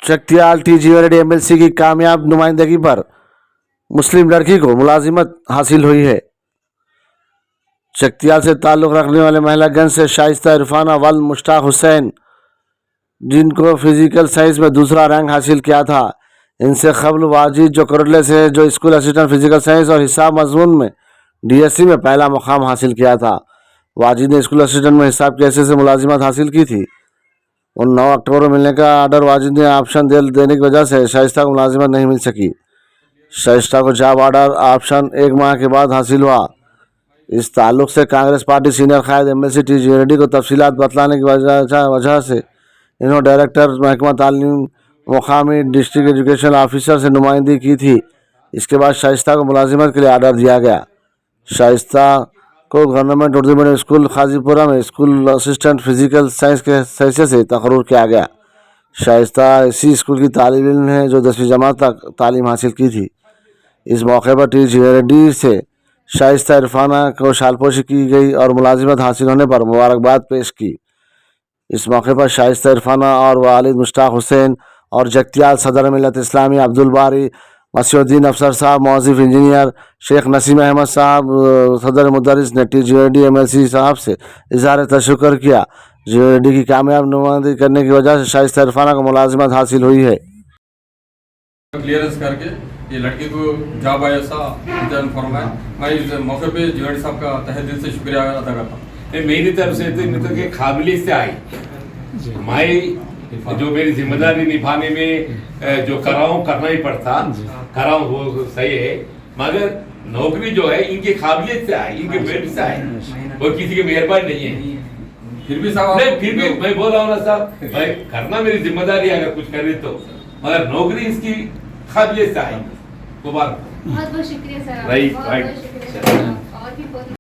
चकटियाल टीजीआरडी MLC की कामयाब नुमाइंदगी पर मुस्लिम लड़की को मुलाजिमत हासिल हुई है। चकटियाल से ताल्लुक़ रखने वाले महिलागंज से शाइस्ता इरफाना वल मुश्ताक हुसैन, जिनको फिजिकल साइंस में दूसरा रैंक हासिल किया था, इनसे कबल वाजिद जो करले से जो स्कूल असिस्टेंट फिजिकल साइंस और हिसाब मजमून में डीएससी में पहला मुकाम हासिल किया था। वाजिद ने स्कूल असिस्टेंट में हिसाब के हिस्से से मुलाजिमत हासिल की थी। उन 9 अक्टूबर में मिलने का आर्डर वाजिद ने ऑप्शन देने की वजह से शाइस्ता को मुलाजिमत नहीं मिल सकी। शाइस्ता को जॉब ऑर्डर ऑप्शन 1 माह के बाद हासिल हुआ। इस ताल्लुक से कांग्रेस पार्टी सीनियर कायद एमएलसी टीजीआरडी को तफसीलात बतलाने की वजह से इन्होंने डायरेक्टर महकमा तालीम मुकामी डिस्ट्रिक्ट एजुकेशन ऑफिसर से नुमाइंदगी की थी। इसके बाद शाइस्ता को मुलाजिमत के लिए आर्डर दिया गया। शाइस्ता को गवर्नमेंट उर्दू मीडियम स्कूल खाजीपुरा में स्कूल असिस्टेंट फिजिकल साइंस के हैसियत से तकर्रुर किया गया। शाइस्ता इसी स्कूल की तालिब इल्म है जो 10वीं जमात तक तालीम हासिल की थी। इस मौके पर टीजीआरडी से शाइस्ता इरफाना को शालपोशी की गई और मुलाजिमत हासिल होने पर मुबारकबाद पेश की। इस मौके पर शाइस्ता इरफाना और वालिद मुश्ताक हुसैन और जगतियाल सदर मिलत इस्लामी अब्दुल बारी, मसीउद्दीन अफसर साहब, मौजिफ इंजीनियर शेख नसीम अहमद साहब, सदर मुदरिस ने टीजीआरडी एमएलसी साहब से इज़हार तशक्कुर किया। जीआरडी की कामयाब नुमाइंदगी करने की वजह से शाइस्ता इरफाना को मुलाजिमत हासिल हुई है। क्लियरेंस करके ये लड़की को जॉब आया सा इंतजाम फरमाया। मैं इस मौके पे जीआरडी साहब का तहे दिल से शुक्रिया अदा करता हूँ। मेरी तरफ से तो इन के काबिलियत से आई, मैं जो मेरी जिम्मेदारी निभाने में जो कराऊँ करना ही पड़ता, कराऊँ वो सही है, मगर नौकरी जो है इनकी काबिलियत से आई, इनके मेरिट से आई, वो किसी की मेहरबानी नहीं है। फिर भी साहब नहीं, फिर भी मैं बोल रहा हूँ ना साहब, भाई करना मेरी जिम्मेदारी है अगर कुछ करे तो, मगर नौकरी इसकी काबिलियत से आई। बहुत बहुत शुक्रिया सर, राइट बहुत शुक्रिया। और भी बहुत